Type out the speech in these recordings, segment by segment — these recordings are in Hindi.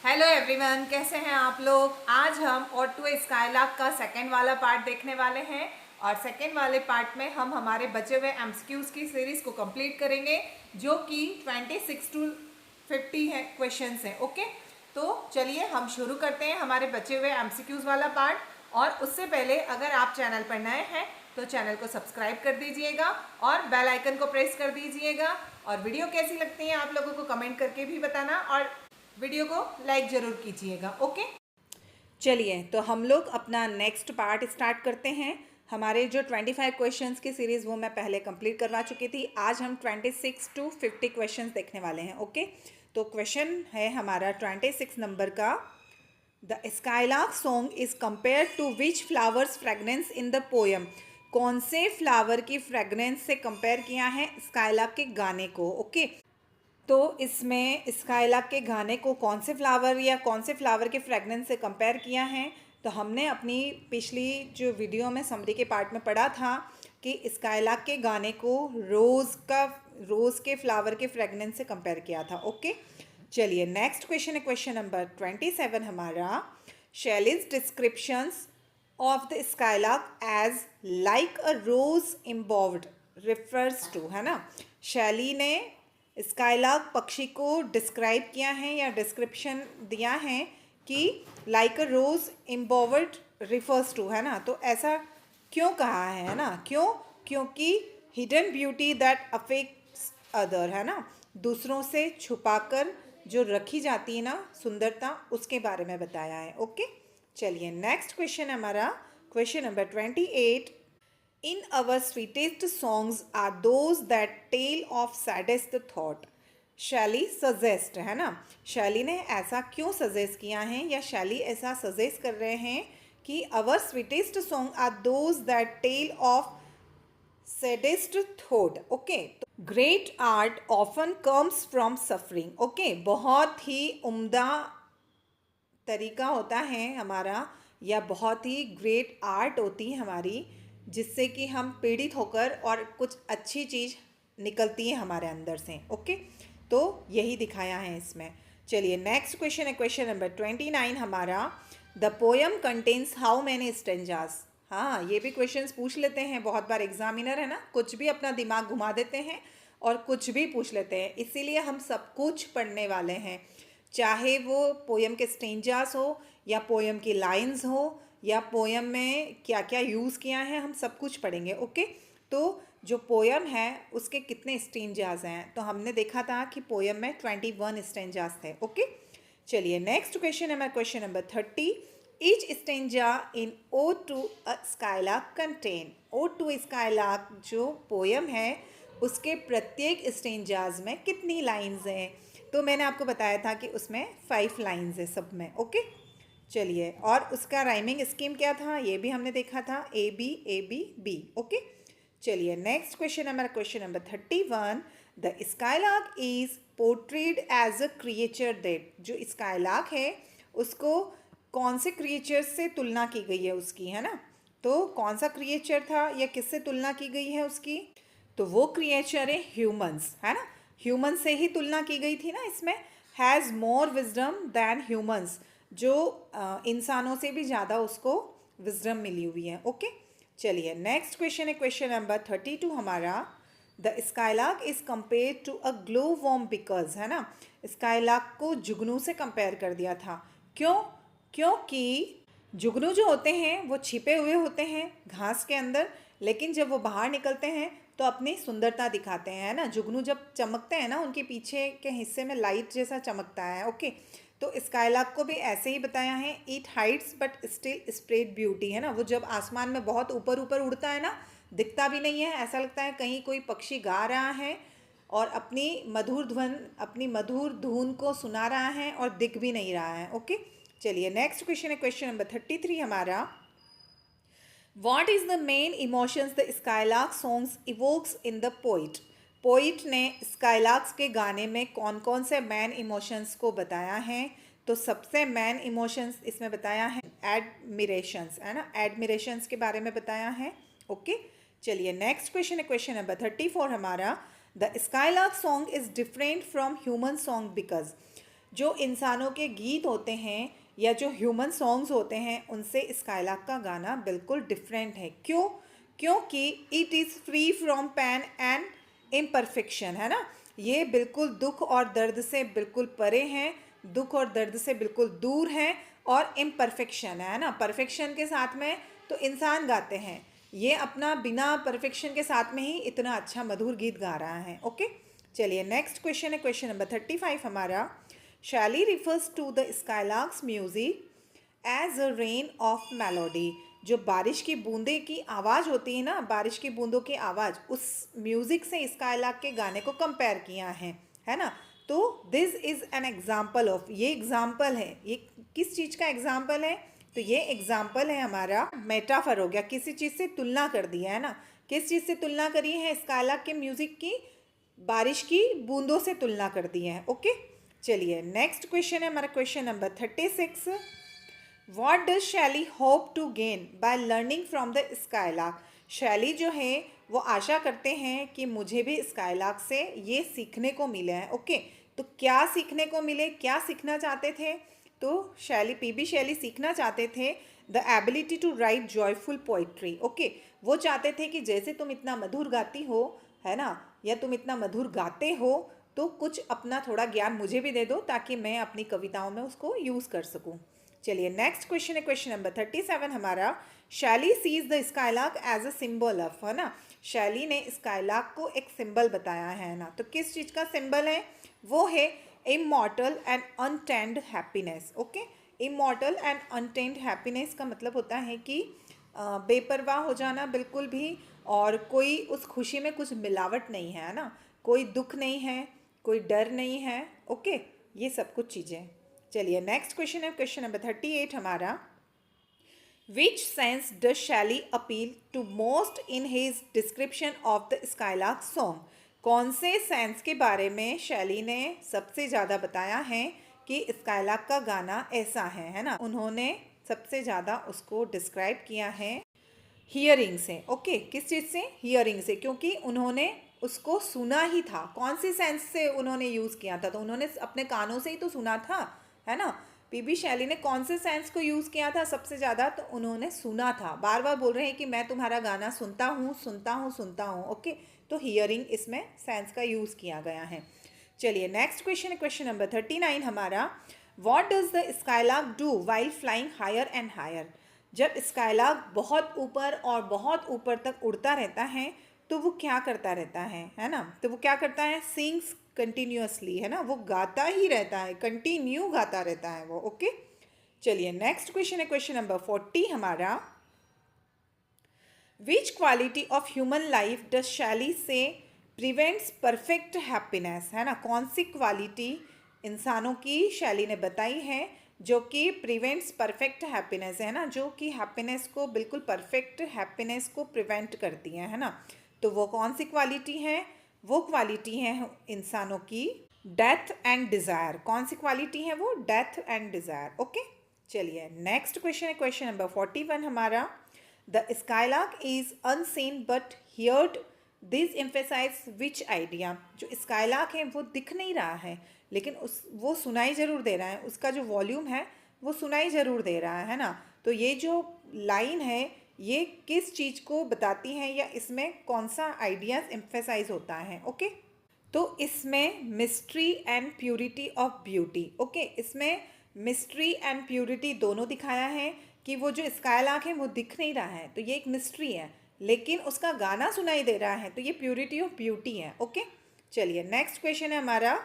हेलो एवरीवन, कैसे हैं आप लोग। आज हम और टू स्काईलार्क का सेकंड वाला पार्ट देखने वाले हैं और सेकंड वाले पार्ट में हम हमारे बचे हुए एमसीक्यूज की सीरीज को कंप्लीट करेंगे जो कि 26 टू 50 है क्वेश्चंस हैं। ओके, तो चलिए हम शुरू करते हैं हमारे बचे हुए एमसीक्यूज वाला पार्ट। और उससे पहले अगर आप चैनल पर नए हैं तो चैनल को सब्सक्राइब कर दीजिएगा और बेल आइकन को प्रेस कर दीजिएगा। और वीडियो कैसी लगती है आप लोगों को कमेंट करके भी बताना और वीडियो को लाइक ज़रूर कीजिएगा। ओके, चलिए तो हम लोग अपना नेक्स्ट पार्ट स्टार्ट करते हैं। हमारे जो 25 क्वेश्चंस की सीरीज़ वो मैं पहले कंप्लीट करवा चुकी थी। आज हम 26 टू 50 क्वेश्चंस देखने वाले हैं। ओके, तो क्वेश्चन है हमारा 26 नंबर का। The skylark song is compare to which flowers fragrance in the poem. कौन से फ्लावर की फ्रेगनेंस से कंपेयर किया है स्काईलार्क के गाने को। ओके, तो इसमें स्काईलार्क के गाने को कौन से फ्लावर या कौन से फ्लावर के फ्रेगनेंस से कंपेयर किया है। तो हमने अपनी पिछली जो वीडियो में समरी के पार्ट में पढ़ा था कि स्काईलार्क के गाने को रोज़ के फ्लावर के फ्रेगनेंस से कंपेयर किया था। ओके, चलिए नेक्स्ट क्वेश्चन है क्वेश्चन नंबर 27 हमारा। Shelley's descriptions of the skylark as like a rose embowered refers to, है ना। शैली ने स्काईलार्क पक्षी को डिस्क्राइब किया है या डिस्क्रिप्शन दिया है कि like a rose embowered refers to, है ना। तो ऐसा क्यों कहा है ना, क्योंकि hidden beauty that affects other, है ना। दूसरों से छुपाकर जो रखी जाती है ना सुंदरता, उसके बारे में बताया है। ओके, चलिए नेक्स्ट क्वेश्चन हमारा question number 28। In our sweetest songs are those that tell of saddest thought. शैली सजेस्ट, है ना। शैली ने ऐसा क्यों सजेस्ट किया है या शैली ऐसा सजेस्ट कर रहे हैं कि our sweetest song are those that tell of saddest thought. Okay, great art often comes from suffering. Okay, बहुत ही उम्दा तरीका होता है हमारा या बहुत ही ग्रेट आर्ट होती है हमारी जिससे कि हम पीड़ित होकर और कुछ अच्छी चीज़ निकलती है हमारे अंदर से। ओके, तो यही दिखाया है इसमें। चलिए नेक्स्ट क्वेश्चन है क्वेश्चन नंबर 29 हमारा। The poem contains how many stanzas. हाँ, ये भी क्वेश्चंस पूछ लेते हैं बहुत बार एग्जामिनर, है ना। कुछ भी अपना दिमाग घुमा देते हैं और कुछ भी पूछ लेते हैं, इसीलिए हम सब कुछ पढ़ने वाले हैं। चाहे वो पोयम के स्टेंजास हो या पोयम की लाइंस हो या पोयम में क्या क्या यूज़ किया है, हम सब कुछ पढ़ेंगे। ओके, तो जो पोयम है उसके कितने स्टेंजास हैं, तो हमने देखा था कि पोयम में 21 स्टेंजास थे। ओके, चलिए नेक्स्ट क्वेश्चन है मेरा question number 30। Each stanza in ode to a skylark contain. Ode to skylark जो पोयम है उसके प्रत्येक स्टेंजाज में कितनी लाइंस हैं। तो मैंने आपको बताया था कि उसमें 5 लाइंस है सब में। ओके, चलिए, और उसका राइमिंग स्कीम क्या था ये भी हमने देखा था, a b a b b. Okay, चलिए नेक्स्ट क्वेश्चन है मेरा question number 31। The skylark is portrayed as a creature that. जो स्काईलार्क है उसको कौन से क्रिएचर से तुलना की गई है उसकी, है ना। तो कौन सा क्रिएचर था या किससे तुलना की गई है उसकी, तो वो क्रिएचर है ह्यूमंस, है ना। ह्यूमन से ही तुलना की गई थी ना इसमें। Has more wisdom than humans, जो इंसानों से भी ज़्यादा उसको विजडम मिली हुई है। ओके, चलिए नेक्स्ट क्वेश्चन है क्वेश्चन नंबर 32 हमारा। The skylark is compare to a glow worm because, है ना। स्काईलार्क को जुगनू से कंपेयर कर दिया था। क्यों, क्योंकि जुगनू जो होते हैं वो छिपे हुए होते हैं घास के अंदर, लेकिन जब वो बाहर निकलते हैं तो अपनी सुंदरता दिखाते हैं, है ना। जुगनू जब चमकते हैं ना उनके पीछे के हिस्से में लाइट जैसा चमकता है। ओके, तो स्काईलार्क को भी ऐसे ही बताया है। It Heights but still spread beauty, है ना। वो जब आसमान में बहुत ऊपर ऊपर उड़ता है ना, दिखता भी नहीं है, ऐसा लगता है कहीं कोई पक्षी गा रहा है और अपनी मधुर धुन को सुना रहा है और दिख भी नहीं रहा है। ओके, चलिए नेक्स्ट क्वेश्चन है क्वेश्चन नंबर 33 हमारा। What is the main emotions the Skylark songs evokes in the poet? Poet ने स्काईलार्क्स के गाने में कौन कौन से मैन इमोशंस को बताया है। तो सबसे मैन इमोशंस इसमें बताया है एडमिरेशंस, है ना। एडमिरेशंस के बारे में बताया है। ओके, चलिए नेक्स्ट क्वेश्चन है क्वेश्चन नंबर 34 हमारा। The skylark song is different from human song because. जो इंसानों के गीत होते हैं या जो ह्यूमन सॉन्ग्स होते हैं उनसे स्काईलार्क का गाना बिल्कुल डिफरेंट है। क्यों? क्योंकि it is free from pain and imperfection, है ना। ये बिल्कुल दुख और दर्द से बिल्कुल परे हैं, दुख और दर्द से बिल्कुल दूर हैं, और इम्परफेक्शन है ना। परफेक्शन के साथ में तो इंसान गाते हैं, ये अपना बिना परफेक्शन के साथ में ही इतना अच्छा मधुर गीत गा रहा है। ओके, चलिए नेक्स्ट क्वेश्चन है, क्वेश्चन नंबर 35 हमारा। Shelley refers to the skylark's music as a rain of melody. जो बारिश की बूंदे की आवाज़ होती है ना, बारिश की बूंदों की आवाज़, उस म्यूज़िक से स्काईलार्क के गाने को कंपेयर किया है ना। तो this is an example of, ये एग्जाम्पल है, ये किस चीज़ का एग्जाम्पल है? तो ये एग्जाम्पल है हमारा मेटाफर हो गया, किसी चीज़ से तुलना कर दिया है ना। किस चीज़ से तुलना करी है? स्काईलार्क के म्यूज़िक की बारिश की बूंदों से तुलना कर दी है। ओके, चलिए नेक्स्ट क्वेश्चन है हमारा, question number 36। What does Shelley hope to gain by learning from the skylark. Shelley जो है वो आशा करते हैं कि मुझे भी स्काईलार्क से ये सीखने को मिले हैं। ओके, तो क्या सीखने को मिले, क्या सीखना चाहते थे? तो शैली, पीबी शैली सीखना चाहते थे the ability to write joyful poetry. Okay, वो चाहते थे कि जैसे तुम इतना मधुर गाती हो, है ना, या तुम इतना मधुर गाते हो, तो कुछ अपना थोड़ा ज्ञान मुझे भी दे दो ताकि मैं अपनी कविताओं में उसको यूज़ कर सकूं। चलिए नेक्स्ट क्वेश्चन है, क्वेश्चन नंबर 37 हमारा। Shelley sees the skylark as a symbol of, है ना। शैली ने स्काईलार्क को एक सिंबल बताया है ना। तो किस चीज़ का सिंबल है? वो है immortal and untended happiness. Okay, immortal and untended happiness का मतलब होता है कि बेपरवाह हो जाना बिल्कुल भी, और कोई उस खुशी में कुछ मिलावट नहीं है ना, कोई दुख नहीं है, कोई डर नहीं है। ओके, ये सब कुछ चीज़ें। चलिए नेक्स्ट क्वेश्चन है, क्वेश्चन नंबर 38 हमारा। Which sense does Shelley appeal to most in his description of the skylark song. कौन से सेंस के बारे में शैली ने सबसे ज़्यादा बताया है कि स्काईलार्क का गाना ऐसा है ना। उन्होंने सबसे ज़्यादा उसको डिस्क्राइब किया है हियरिंग से। ओके, किस चीज़ से? हियरिंग से, क्योंकि उन्होंने उसको सुना ही था। कौन सी सेंस से उन्होंने यूज़ किया था? तो उन्होंने अपने कानों से ही तो सुना था, है ना। पीबी शैली ने कौन से सेंस को यूज़ किया था सबसे ज़्यादा? तो उन्होंने सुना था। बार बार बोल रहे हैं कि मैं तुम्हारा गाना सुनता हूँ, सुनता हूँ, सुनता हूँ। ओके, तो हियरिंग इसमें सेंस का यूज़ किया गया है। चलिए नेक्स्ट क्वेश्चन है, क्वेश्चन नंबर 39 हमारा। What does the skylark do while flying higher and higher. जब स्काईलार्क बहुत ऊपर और बहुत ऊपर तक उड़ता रहता है तो वो क्या करता रहता है ना। तो वो क्या करता है? सिंग्स कंटिन्यूअसली, है ना, वो गाता ही रहता है, कंटिन्यू गाता रहता है वो। ओके, चलिए नेक्स्ट क्वेश्चन है, क्वेश्चन नंबर 40 हमारा। विच quality of human life does शैली से प्रिवेंट्स परफेक्ट हैप्पीनेस, है ना। कौन सी क्वालिटी इंसानों की शैली ने बताई है जो कि प्रिवेंट्स परफेक्ट हैप्पीनेस, है ना, जो कि हैप्पीनेस को, बिल्कुल परफेक्ट हैप्पीनेस को प्रिवेंट करती है ना। तो वो कौन सी क्वालिटी है? वो क्वालिटी है इंसानों की डेथ एंड डिज़ायर। कौन सी क्वालिटी है वो? Death and desire. ओके, चलिए नेक्स्ट क्वेश्चन है, क्वेश्चन नंबर 41 हमारा। The skylark is unseen but heard, this emphasize which idea. जो स्काईलार्क है वो दिख नहीं रहा है लेकिन वो सुनाई ज़रूर दे रहा है, उसका जो वॉल्यूम है वो सुनाई ज़रूर दे रहा है ना। तो ये जो लाइन है ये किस चीज़ को बताती है, या इसमें कौन सा आइडियाज़ एम्फेसाइज होता है? ओके, तो इसमें mystery and purity of beauty. Okay, इसमें मिस्ट्री एंड प्योरिटी दोनों दिखाया है कि वो जो स्काईलार्क है वो दिख नहीं रहा है, तो ये एक मिस्ट्री है, लेकिन उसका गाना सुनाई दे रहा है, तो ये प्योरिटी ऑफ ब्यूटी है। ओके, चलिए नेक्स्ट क्वेश्चन है हमारा,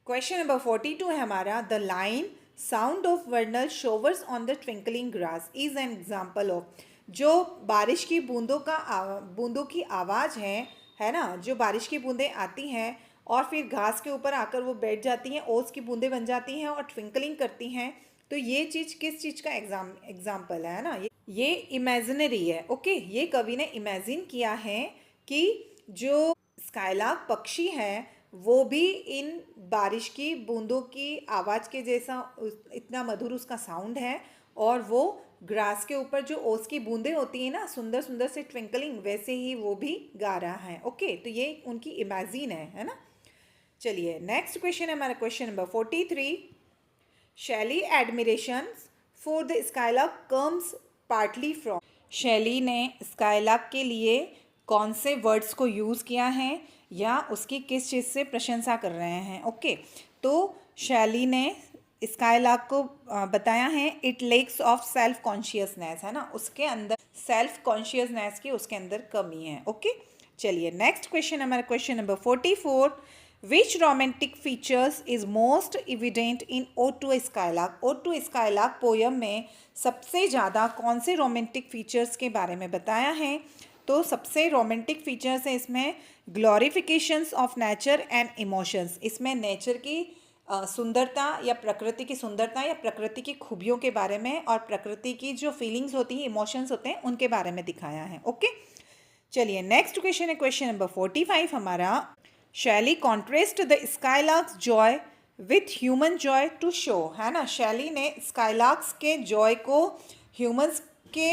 क्वेश्चन नंबर 42 है हमारा। The line sound of vernal showers on the twinkling grass is an example of. जो बारिश की बूंदों की आवाज़ है ना, जो बारिश की बूंदें आती हैं और फिर घास के ऊपर आकर वो बैठ जाती हैं, ओस की बूंदें बन जाती हैं और ट्विंकलिंग करती हैं, तो ये चीज़ किस चीज़ का एग्जाम्पल है ना। ये इमेजिनरी है। ओके, ये कवि ने इमेजिन किया है कि जो स्काईलार्क पक्षी है वो भी इन बारिश की बूंदों की आवाज़ के जैसा इतना मधुर उसका साउंड है, और वो ग्रास के ऊपर जो ओस की बूंदें होती हैं ना, सुंदर सुंदर से ट्विंकलिंग, वैसे ही वो भी गा रहा है। ओके, तो ये उनकी इमेजिन है ना। चलिए नेक्स्ट क्वेश्चन है हमारा, क्वेश्चन नंबर 43। शैली admiration for the skylark comes partly from. शैली ने स्काईलार्क के लिए कौन से वर्ड्स को यूज़ किया है या उसकी किस चीज़ से प्रशंसा कर रहे हैं। ओके, तो शैली ने स्काईलार्क को बताया है it lacks of self consciousness, है ना, उसके अंदर सेल्फ कॉन्शियसनेस की उसके अंदर कमी है। ओके, चलिए नेक्स्ट क्वेश्चन, हमारा question number 44, which romantic features is most evident in ode to a skylark. Ode to a skylark poem में सबसे ज़्यादा कौन से रोमांटिक फीचर्स के बारे में बताया है। तो सबसे रोमांटिक फीचर्स है इसमें ग्लोरिफिकेशंस ऑफ नेचर एंड इमोशंस। इसमें नेचर की सुंदरता या प्रकृति की सुंदरता या प्रकृति की खूबियों के बारे में और प्रकृति की जो फीलिंग्स होती हैं, इमोशंस होते हैं, उनके बारे में दिखाया है। ओके, चलिए नेक्स्ट क्वेश्चन है क्वेश्चन नंबर 45 हमारा। Shelley contrasts the skylark's joy with human joy to show, है ना। शैली ने स्काईलार्क्स के जॉय को ह्यूमंस के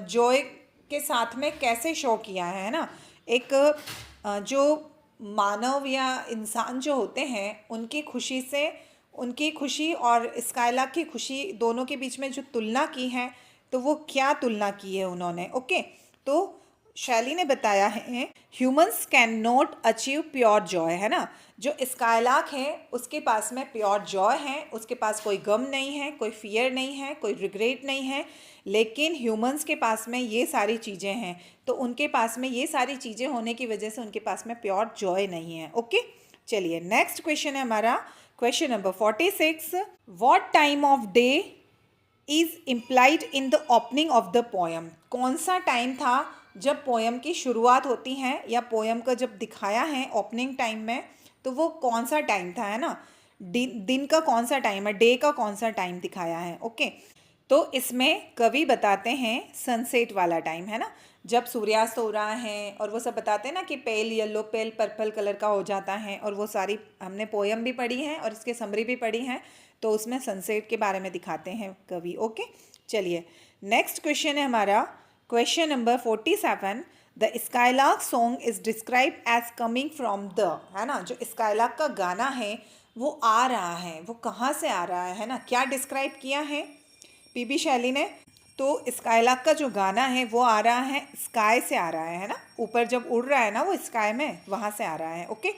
जॉय के साथ में कैसे शो किया है ना। एक जो मानव या इंसान जो होते हैं उनकी खुशी से, उनकी खुशी और स्काईलार्क की खुशी दोनों के बीच में जो तुलना की है, तो वो क्या तुलना की है उन्होंने। ओके, तो शैली ने बताया है humans can not achieve pure Joy, है ना। जो स्काईलार्क है उसके पास में प्योर जॉय है, उसके पास कोई गम नहीं है, कोई फियर नहीं है, कोई रिग्रेट नहीं है, लेकिन ह्यूमंस के पास में ये सारी चीज़ें हैं। तो उनके पास में ये सारी चीज़ें होने की वजह से उनके पास में प्योर जॉय नहीं है। ओके, चलिए नेक्स्ट क्वेश्चन है हमारा question number 46, what time of day is implied in the opening of the poem. कौन सा टाइम था जब पोएम की शुरुआत होती है या पोएम का जब दिखाया है ओपनिंग टाइम में, तो वो कौन सा टाइम था, है ना। दिन का कौन सा टाइम है, डे का कौन सा टाइम दिखाया है। ओके, तो इसमें कवि बताते हैं सनसेट वाला टाइम, है ना, जब सूर्यास्त हो रहा है, और वो सब बताते हैं ना कि पेल येलो पेल पर्पल कलर का हो जाता है। और वो सारी हमने पोएम भी पढ़ी है और इसके समरी भी पढ़ी है, तो उसमें सनसेट के बारे में दिखाते हैं कवि। ओके, चलिए नेक्स्ट क्वेश्चन है हमारा question number 47, the skylark song is describe as coming from the, है ना। जो स्काईलार्क का गाना है वो आ रहा है, वो कहाँ से आ रहा है ना, क्या डिस्क्राइब किया है पीबी शैली ने। तो स्काईलार्क का जो गाना है वो आ रहा है स्काई से आ रहा है ना, ऊपर जब उड़ रहा है ना वो स्काई में, वहाँ से आ रहा है। ओके,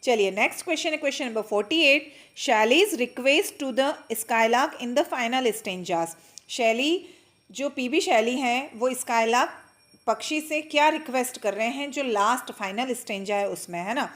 चलिए नेक्स्ट क्वेश्चन है question number 48, Shelley's request to the skylark in the final stanzas. Shelley, जो पीबी शैली हैं, वो स्काईलार्क पक्षी से क्या रिक्वेस्ट कर रहे हैं जो लास्ट फाइनल स्टेंजा है उसमें, है ना।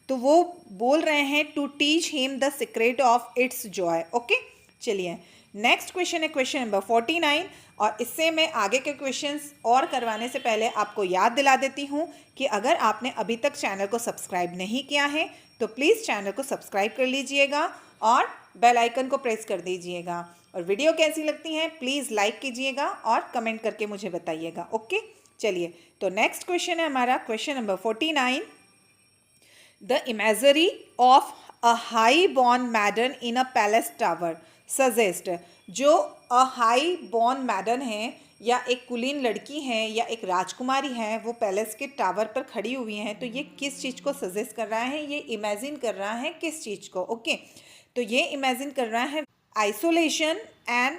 तो वो बोल रहे हैं to teach him the secret of its joy. Okay, चलिए नेक्स्ट क्वेश्चन है क्वेश्चन नंबर 49, और इससे मैं आगे के क्वेश्चंस और करवाने से पहले आपको याद दिला देती हूँ कि अगर आपने अभी तक चैनल को सब्सक्राइब नहीं किया है तो प्लीज़ चैनल को सब्सक्राइब कर लीजिएगा और बेल आइकन को प्रेस कर दीजिएगा। और वीडियो कैसी लगती हैं प्लीज़ लाइक कीजिएगा और कमेंट करके मुझे बताइएगा। ओके, चलिए तो नेक्स्ट क्वेश्चन है हमारा question number 49, the imagery of a high born मैडन in a palace tower suggest. जो अ हाई बॉर्न मैडन है या एक कुलीन लड़की है या एक राजकुमारी है, वो पैलेस के टावर पर खड़ी हुई हैं, तो ये किस चीज़ को सजेस्ट कर रहा है, ये इमेजिन कर रहा है किस चीज़ को। ओके, तो ये इमेजिन कर रहा है आइसोलेशन एंड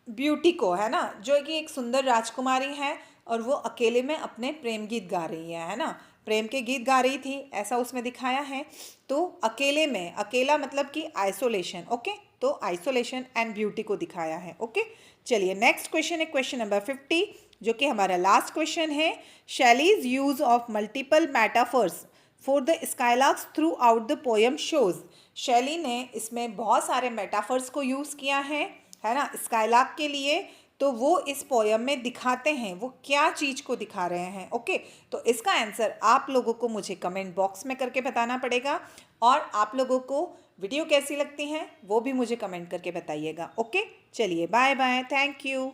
ब्यूटी को, है ना। जो कि एक सुंदर राजकुमारी है और वो अकेले में अपने प्रेम गीत गा रही है ना, प्रेम के गीत गा रही थी, ऐसा उसमें दिखाया है। तो अकेले में, अकेला मतलब कि आइसोलेशन। ओके, तो आइसोलेशन एंड ब्यूटी को दिखाया है। ओके, चलिए नेक्स्ट क्वेश्चन है क्वेश्चन नंबर 50, जो कि हमारा लास्ट क्वेश्चन है। Shelley's use of multiple metaphors for the skylarks throughout the poem shows. Shelley ने इसमें बहुत सारे मेटाफर्स को यूज़ किया है ना, स्काईलार्क के लिए। तो वो इस पोएम में दिखाते हैं, वो क्या चीज़ को दिखा रहे हैं। ओके, तो इसका आंसर आप लोगों को मुझे कमेंट बॉक्स में करके बताना पड़ेगा, और आप लोगों को वीडियो कैसी लगती हैं वो भी मुझे कमेंट करके बताइएगा। ओके, चलिए बाय बाय, थैंक यू।